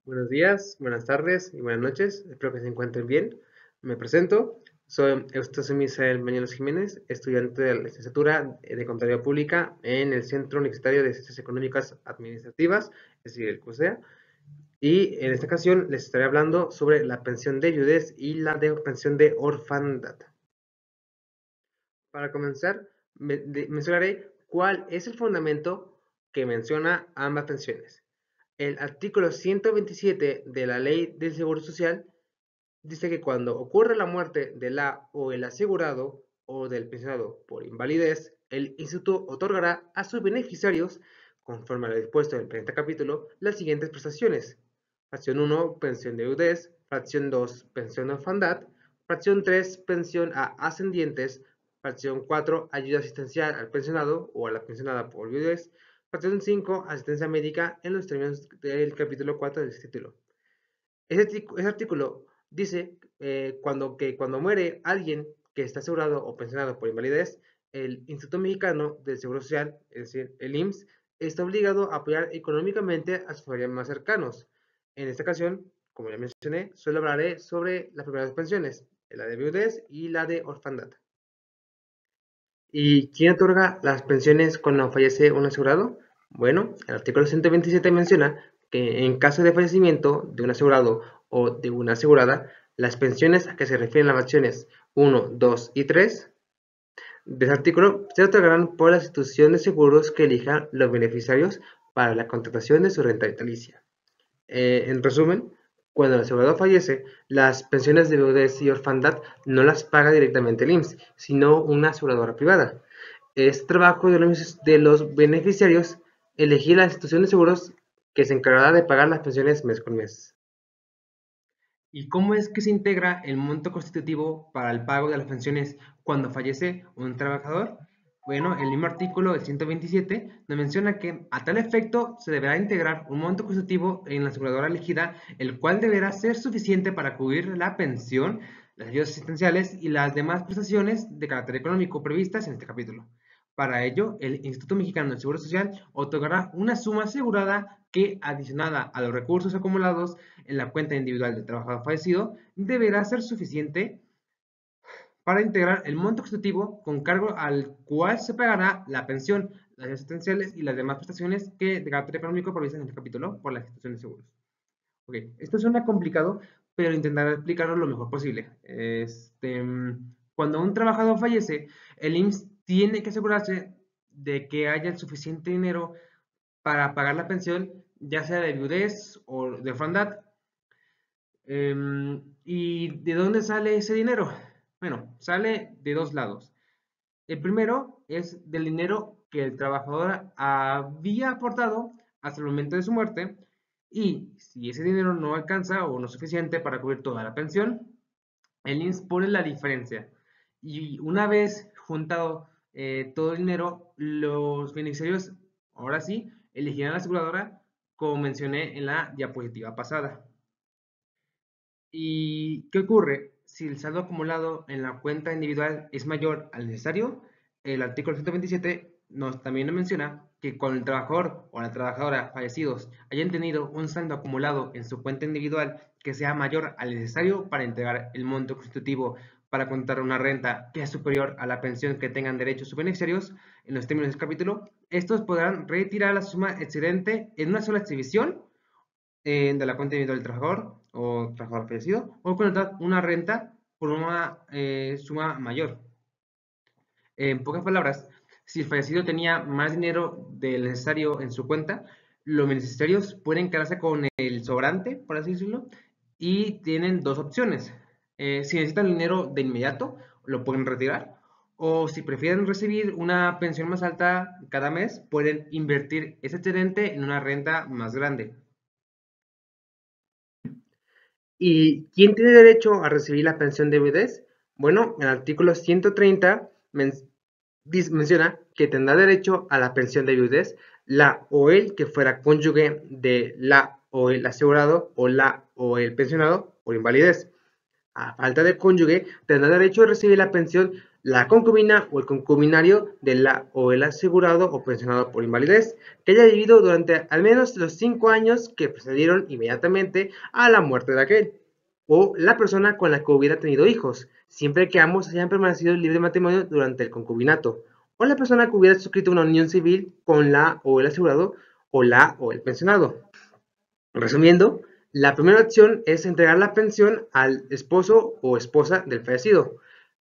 Buenos días, buenas tardes y buenas noches. Espero que se encuentren bien. Me presento. Soy Eustacio Misael Bañuelos Jiménez, estudiante de la licenciatura de Contaduría Pública en el Centro Universitario de Ciencias Económicas Administrativas, es decir, el CUSEA. Y en esta ocasión les estaré hablando sobre la pensión de viudez y la de pensión de orfandad. Para comenzar, mencionaré cuál es el fundamento que menciona ambas pensiones. El artículo 127 de la Ley del Seguro Social dice que cuando ocurre la muerte de la o el asegurado o del pensionado por invalidez, el instituto otorgará a sus beneficiarios, conforme a lo dispuesto en el presente capítulo, las siguientes prestaciones. Fracción 1, pensión de viudez. Fracción 2, pensión de orfandad. Fracción 3, pensión a ascendientes. Fracción 4, ayuda asistencial al pensionado o a la pensionada por viudez. Fracción 5, asistencia médica en los términos del capítulo 4 del título. Ese artículo dice que cuando muere alguien que está asegurado o pensionado por invalidez, el Instituto Mexicano del Seguro Social, es decir, el IMSS, está obligado a apoyar económicamente a sus familiares más cercanos. En esta ocasión, como ya mencioné, solo hablaré sobre las primeras dos pensiones, la de viudez y la de orfandad. ¿Y quién otorga las pensiones cuando fallece un asegurado? Bueno, el artículo 127 menciona que en caso de fallecimiento de un asegurado o de una asegurada, las pensiones a que se refieren las fracciones 1, 2 y 3 de ese artículo se otorgarán por la institución de seguros que elijan los beneficiarios para la contratación de su renta vitalicia. En resumen, cuando el asegurado fallece, las pensiones de viudez y orfandad no las paga directamente el IMSS, sino una aseguradora privada. Es trabajo de los beneficiarios elegir la institución de seguros que se encargará de pagar las pensiones mes con mes. ¿Y cómo es que se integra el monto constitutivo para el pago de las pensiones cuando fallece un trabajador? Bueno, el mismo artículo, el 127, nos menciona que a tal efecto se deberá integrar un monto constitutivo en la aseguradora elegida, el cual deberá ser suficiente para cubrir la pensión, las ayudas asistenciales y las demás prestaciones de carácter económico previstas en este capítulo. Para ello, el Instituto Mexicano del Seguro Social otorgará una suma asegurada que, adicionada a los recursos acumulados en la cuenta individual del trabajador fallecido, deberá ser suficiente para integrar el monto constitutivo con cargo al cual se pagará la pensión, las ayudas asistenciales y las demás prestaciones que de carácter económico previstas en el capítulo por la institución de seguros. Ok, esto suena complicado, pero intentaré explicarlo lo mejor posible. Cuando un trabajador fallece, el IMSS tiene que asegurarse de que haya el suficiente dinero para pagar la pensión, ya sea de viudez o de orfandad. ¿Y de dónde sale ese dinero? Bueno, sale de dos lados. El primero es del dinero que el trabajador había aportado hasta el momento de su muerte, y si ese dinero no alcanza o no es suficiente para cubrir toda la pensión, el IMSS pone la diferencia. Y una vez juntado todo el dinero, los beneficiarios, ahora sí, elegirán la aseguradora como mencioné en la diapositiva pasada. ¿Y qué ocurre? Si el saldo acumulado en la cuenta individual es mayor al necesario, el artículo 127 también nos menciona que cuando el trabajador o la trabajadora fallecidos hayan tenido un saldo acumulado en su cuenta individual que sea mayor al necesario para entregar el monto constitutivo para contar una renta que es superior a la pensión que tengan derecho sus beneficiarios, en los términos del capítulo, estos podrán retirar la suma excedente en una sola exhibición de la cuenta individual del trabajador o trabajador fallecido o contratar una renta por una suma mayor. En pocas palabras, si el fallecido tenía más dinero del necesario en su cuenta, los beneficiarios pueden quedarse con el sobrante, por así decirlo, y tienen dos opciones. Si necesitan el dinero de inmediato, lo pueden retirar, o si prefieren recibir una pensión más alta cada mes, pueden invertir ese excedente en una renta más grande. ¿Y quién tiene derecho a recibir la pensión de viudez? Bueno, el artículo 130 menciona que tendrá derecho a la pensión de viudez la o el que fuera cónyuge de la o el asegurado o la o el pensionado por invalidez. A falta de cónyuge, tendrá derecho a recibir la pensión la concubina o el concubinario de la o el asegurado o pensionado por invalidez que haya vivido durante al menos los 5 años que precedieron inmediatamente a la muerte de aquel, o la persona con la que hubiera tenido hijos, siempre que ambos hayan permanecido en libre matrimonio durante el concubinato, o la persona que hubiera suscrito una unión civil con la o el asegurado o la o el pensionado. Resumiendo, la primera opción es entregar la pensión al esposo o esposa del fallecido,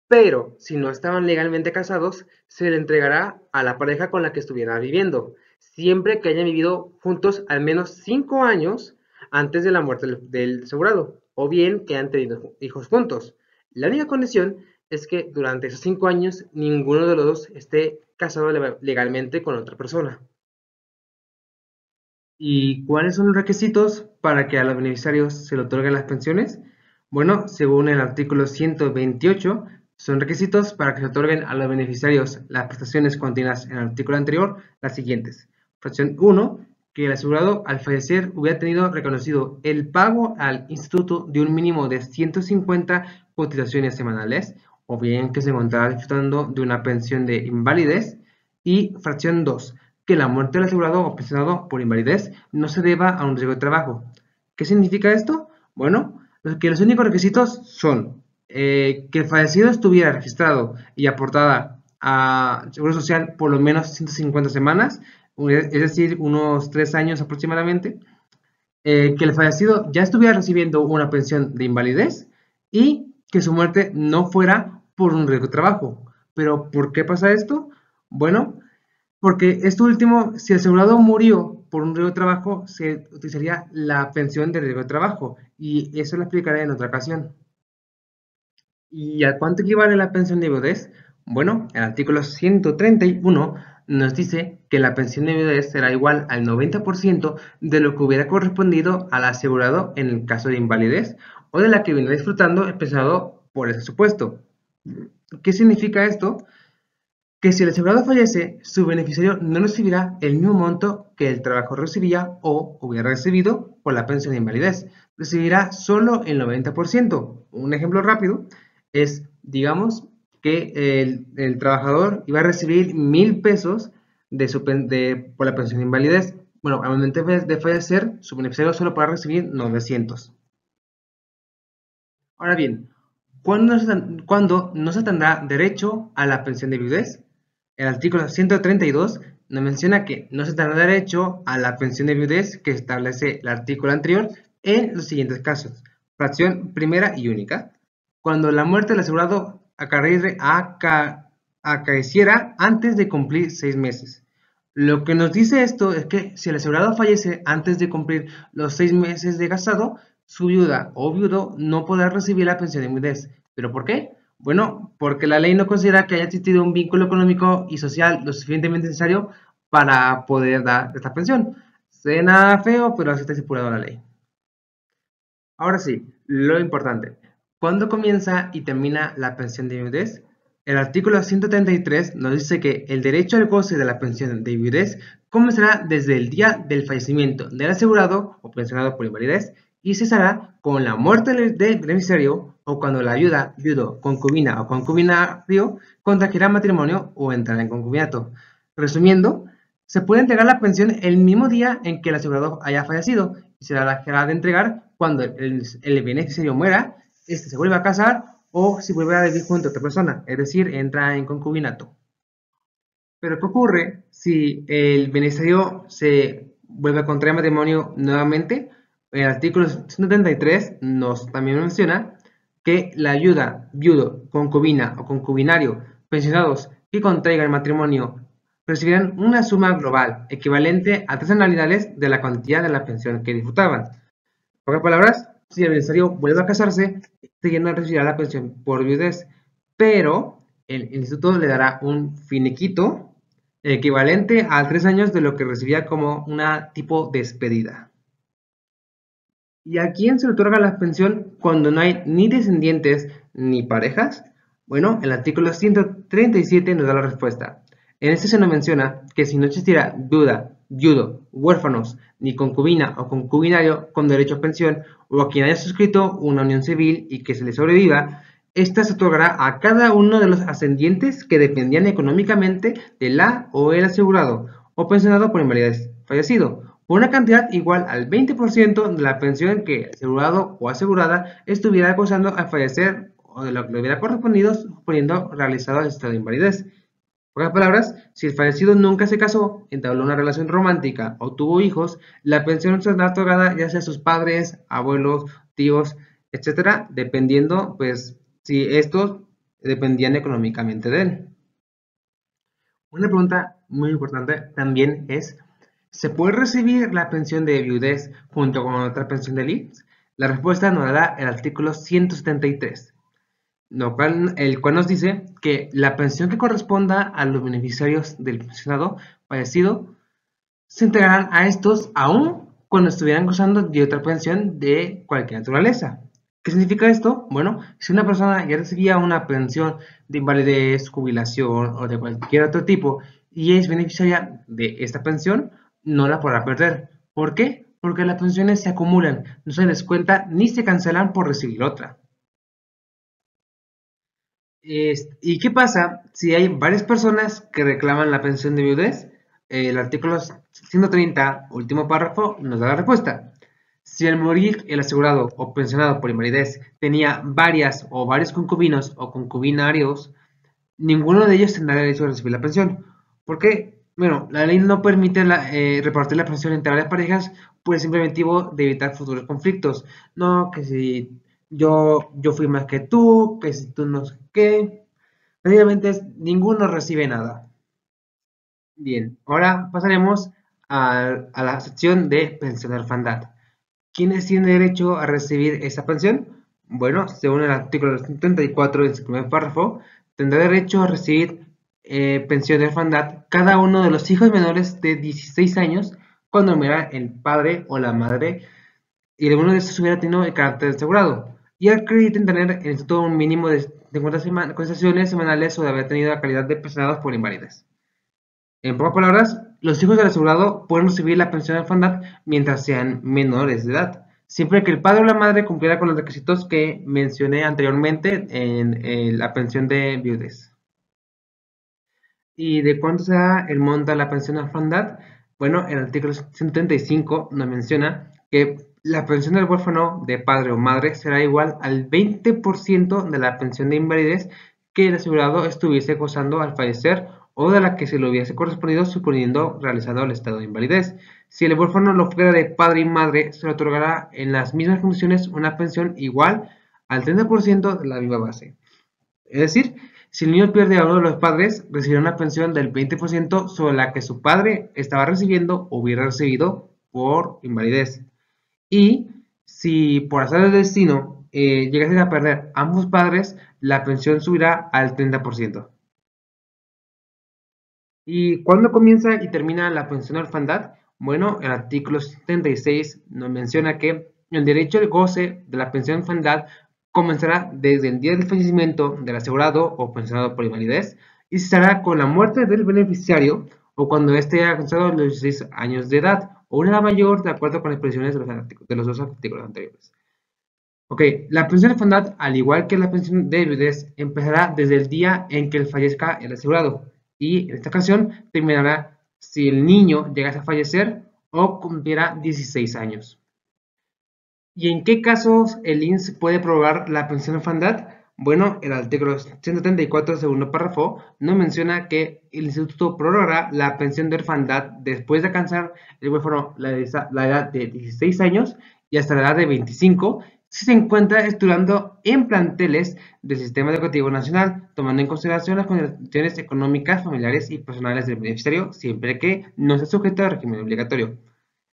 pero si no estaban legalmente casados, se le entregará a la pareja con la que estuviera viviendo, siempre que hayan vivido juntos al menos 5 años antes de la muerte del asegurado, o bien que hayan tenido hijos juntos. La única condición es que durante esos 5 años ninguno de los dos esté casado legalmente con otra persona. ¿Y cuáles son los requisitos para que a los beneficiarios se le otorguen las pensiones? Bueno, según el artículo 128, son requisitos para que se otorguen a los beneficiarios las prestaciones contidas en el artículo anterior las siguientes. Fracción 1, que el asegurado al fallecer hubiera tenido reconocido el pago al instituto de un mínimo de 150 cotizaciones semanales, o bien que se encontrara disfrutando de una pensión de invalidez. Y fracción 2, que la muerte del asegurado o pensionado por invalidez no se deba a un riesgo de trabajo. ¿Qué significa esto? Bueno, que los únicos requisitos son que el fallecido estuviera registrado y aportada a Seguro Social por lo menos 150 semanas, es decir, unos 3 años aproximadamente, que el fallecido ya estuviera recibiendo una pensión de invalidez y que su muerte no fuera por un riesgo de trabajo. ¿Pero por qué pasa esto? Bueno, porque esto último, si el asegurado murió por un riesgo de trabajo, se utilizaría la pensión de riesgo de trabajo y eso lo explicaré en otra ocasión. ¿Y a cuánto equivale la pensión de viudez? Bueno, el artículo 131 nos dice que la pensión de viudez será igual al 90% de lo que hubiera correspondido al asegurado en el caso de invalidez o de la que viene disfrutando el pensionado por ese supuesto. ¿Qué significa esto? Que si el asegurado fallece, su beneficiario no recibirá el mismo monto que el trabajador recibía o hubiera recibido por la pensión de invalidez. Recibirá solo el 90%. Un ejemplo rápido es, digamos, que el trabajador iba a recibir 1,000 pesos por la pensión de invalidez. Bueno, al momento de fallecer, su beneficiario solo podrá recibir 900. Ahora bien, ¿cuándo no se tendrá derecho a la pensión de viudez? El artículo 132 nos menciona que no se tendrá derecho a la pensión de viudez que establece el artículo anterior en los siguientes casos. Fracción primera y única. Cuando la muerte del asegurado acaeciera antes de cumplir 6 meses. Lo que nos dice esto es que si el asegurado fallece antes de cumplir los 6 meses de casado, su viuda o viudo no podrá recibir la pensión de viudez. ¿Pero por qué? Bueno, porque la ley no considera que haya existido un vínculo económico y social lo suficientemente necesario para poder dar esta pensión. Suena feo, pero así está estipulado la ley. Ahora sí, lo importante. ¿Cuándo comienza y termina la pensión de viudez? El artículo 133 nos dice que el derecho al goce de la pensión de viudez comenzará desde el día del fallecimiento del asegurado o pensionado por invalidez y cesará con la muerte del beneficiario o cuando la viuda, viudo, concubina o concubinario contrajera matrimonio o entrará en concubinato. Resumiendo, se puede entregar la pensión el mismo día en que el asegurado haya fallecido y se la dejará de entregar cuando el beneficiario muera, este se vuelve a casar o si vuelve a vivir junto a otra persona, es decir, entra en concubinato. Pero ¿qué ocurre si el beneficiario se vuelve a contraer matrimonio nuevamente? El artículo 133 nos también menciona que la ayuda, viudo, concubina o concubinario pensionados que contraigan matrimonio recibirán una suma global equivalente a 3 anualidades de la cuantía de la pensión que disfrutaban. En pocas palabras, si el beneficiario vuelve a casarse, este no recibirá la pensión por viudez, pero el instituto le dará un finiquito equivalente a 3 años de lo que recibía como una tipo despedida. ¿Y a quién se le otorga la pensión cuando no hay ni descendientes ni parejas? Bueno, el artículo 137 nos da la respuesta. En este se nos menciona que si no existiera viuda, viudo, huérfanos, ni concubina o concubinario con derecho a pensión, o a quien haya suscrito una unión civil y que se le sobreviva, Esta se otorgará a cada uno de los ascendientes que dependían económicamente de la o el asegurado o pensionado por invalidez fallecido, por una cantidad igual al 20% de la pensión que el asegurado o asegurada estuviera gozando al fallecer o de lo que le hubiera correspondido suponiendo realizado el estado de invalidez. En otras palabras, si el fallecido nunca se casó, entabló una relación romántica o tuvo hijos, la pensión será otorgada ya sea a sus padres, abuelos, tíos, etcétera, dependiendo, pues, si estos dependían económicamente de él. Una pregunta muy importante también es, ¿se puede recibir la pensión de viudez junto con otra pensión del IMSS? La respuesta nos la da el artículo 173. El cual nos dice que la pensión que corresponda a los beneficiarios del pensionado fallecido se integrarán a estos aún cuando estuvieran gozando de otra pensión de cualquier naturaleza. ¿Qué significa esto? Bueno, si una persona ya recibía una pensión de invalidez, jubilación o de cualquier otro tipo y es beneficiaria de esta pensión, no la podrá perder. ¿Por qué? Porque las pensiones se acumulan, no se descuentan ni se cancelan por recibir otra. ¿Y qué pasa si hay varias personas que reclaman la pensión de viudez? El artículo 130, último párrafo, nos da la respuesta. Si al morir el asegurado o pensionado por invalidez tenía varias o varios concubinos o concubinarios, ninguno de ellos tendrá derecho a recibir la pensión. ¿Por qué? Bueno, la ley no permite repartir la pensión entre varias parejas por el simple motivo de evitar futuros conflictos. No, que si yo fui más que tú, que si tú no sé qué. Prácticamente ninguno recibe nada. Bien, ahora pasaremos a la sección de pensión de orfandad. ¿Quiénes tienen derecho a recibir esa pensión? Bueno, según el artículo 74 en su primer párrafo, tendrá derecho a recibir pensión de orfandad cada uno de los hijos menores de 16 años cuando muera el padre o la madre y alguno de estos hubiera tenido el carácter de asegurado y acrediten tener en el instituto un mínimo de 50 cotizaciones semanales o de haber tenido la calidad de pensionados por invalidez. En pocas palabras, los hijos del asegurado pueden recibir la pensión de orfandad mientras sean menores de edad, siempre que el padre o la madre cumpliera con los requisitos que mencioné anteriormente en la pensión de viudez. ¿Y de cuánto será el monto de la pensión de orfandad? Bueno, el artículo 135 nos menciona que la pensión del huérfano de padre o madre será igual al 20% de la pensión de invalidez que el asegurado estuviese gozando al fallecer o de la que se le hubiese correspondido suponiendo realizado el estado de invalidez. Si el huérfano lo fuera de padre y madre, se le otorgará en las mismas condiciones una pensión igual al 30% de la viva base. Es decir, si el niño pierde a uno de los padres, recibirá una pensión del 20% sobre la que su padre estaba recibiendo o hubiera recibido por invalidez. Y si por azar del destino llegasen a perder ambos padres, la pensión subirá al 30%. ¿Y cuándo comienza y termina la pensión de orfandad? Bueno, el artículo 76 nos menciona que el derecho al goce de la pensión de orfandad comenzará desde el día del fallecimiento del asegurado o pensionado por invalidez y cesará con la muerte del beneficiario o cuando éste haya alcanzado los 16 años de edad o una edad mayor de acuerdo con las previsiones de los dos artículos anteriores. Ok, la pensión de orfandad, al igual que la pensión de viudez, empezará desde el día en que fallezca el asegurado y en esta ocasión terminará si el niño llegase a fallecer o cumpliera 16 años. ¿Y en qué casos el INSS puede prorrogar la pensión de orfandad? Bueno, el artículo 134, segundo párrafo, nos menciona que el instituto prorrogará la pensión de orfandad después de alcanzar el huérfano la edad de 16 años y hasta la edad de 25 si se encuentra estudiando en planteles del Sistema Educativo Nacional, tomando en consideración las condiciones económicas, familiares y personales del beneficiario, siempre que no esté sujeto al régimen obligatorio.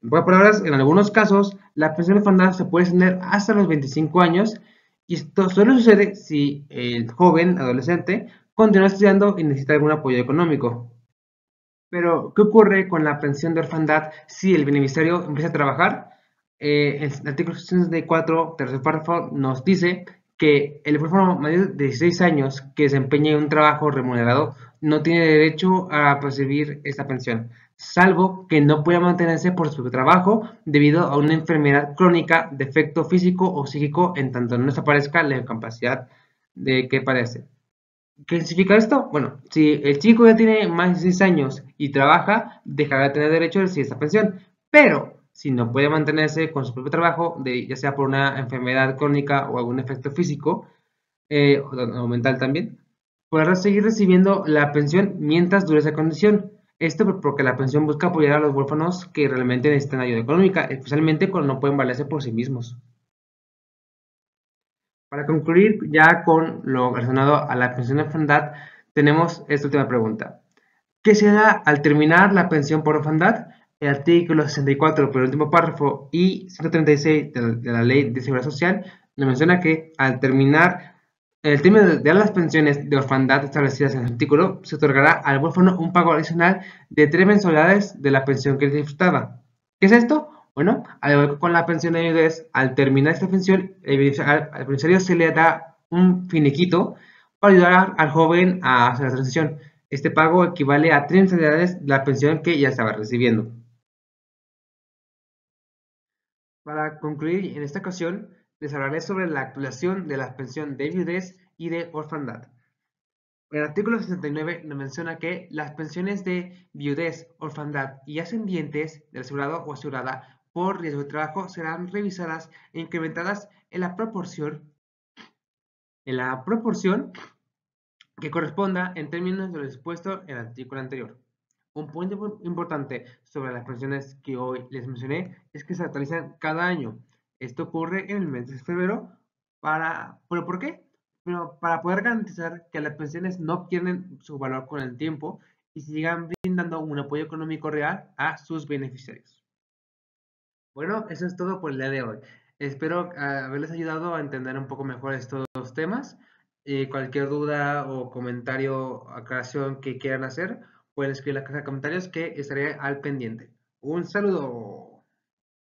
En pocas palabras, en algunos casos, la pensión de orfandad se puede extender hasta los 25 años y esto solo sucede si el joven, adolescente, continúa estudiando y necesita algún apoyo económico. Pero, ¿qué ocurre con la pensión de orfandad si el beneficiario empieza a trabajar? El artículo 64, tercer párrafo, nos dice que el huérfano mayor de 16 años que desempeñe un trabajo remunerado no tiene derecho a percibir esta pensión, salvo que no pueda mantenerse por su trabajo debido a una enfermedad crónica, defecto físico o psíquico, en tanto no desaparezca la incapacidad de qué parece. ¿Qué significa esto? Bueno, si el chico ya tiene más de 6 años y trabaja, dejará de tener derecho a recibir esta pensión. Pero si no puede mantenerse con su propio trabajo, ya sea por una enfermedad crónica o algún efecto físico, o mental también, podrá seguir recibiendo la pensión mientras dure esa condición. Esto porque la pensión busca apoyar a los huérfanos que realmente necesitan ayuda económica, especialmente cuando no pueden valerse por sí mismos. Para concluir ya con lo relacionado a la pensión de orfandad, tenemos esta última pregunta. ¿Qué se da al terminar la pensión por orfandad? El artículo 64, por el último párrafo, y 136 de la Ley de Seguridad Social nos menciona que al terminar el término de las pensiones de orfandad establecidas en el artículo, se otorgará al huérfano un pago adicional de 3 mensualidades de la pensión que él disfrutaba. ¿Qué es esto? Bueno, al igual que con la pensión de viudez, al terminar esta pensión, al beneficiario se le da un finiquito para ayudar al joven a hacer la transición. Este pago equivale a 3 mensualidades de la pensión que ya estaba recibiendo. Para concluir, en esta ocasión les hablaré sobre la actualización de la pensión de viudez y de orfandad. El artículo 69 nos menciona que las pensiones de viudez, orfandad y ascendientes del asegurado o asegurada por riesgo de trabajo serán revisadas e incrementadas en la proporción que corresponda en términos de lo dispuesto en el artículo anterior. Un punto importante sobre las pensiones que hoy les mencioné es que se actualizan cada año. Esto ocurre en el mes de febrero ¿pero por qué? Pero para poder garantizar que las pensiones no pierden su valor con el tiempo y sigan brindando un apoyo económico real a sus beneficiarios. Bueno, eso es todo por el día de hoy. Espero haberles ayudado a entender un poco mejor estos temas. Cualquier duda o comentario, aclaración que quieran hacer, pueden escribir en la caja de comentarios que estaré al pendiente. Un saludo.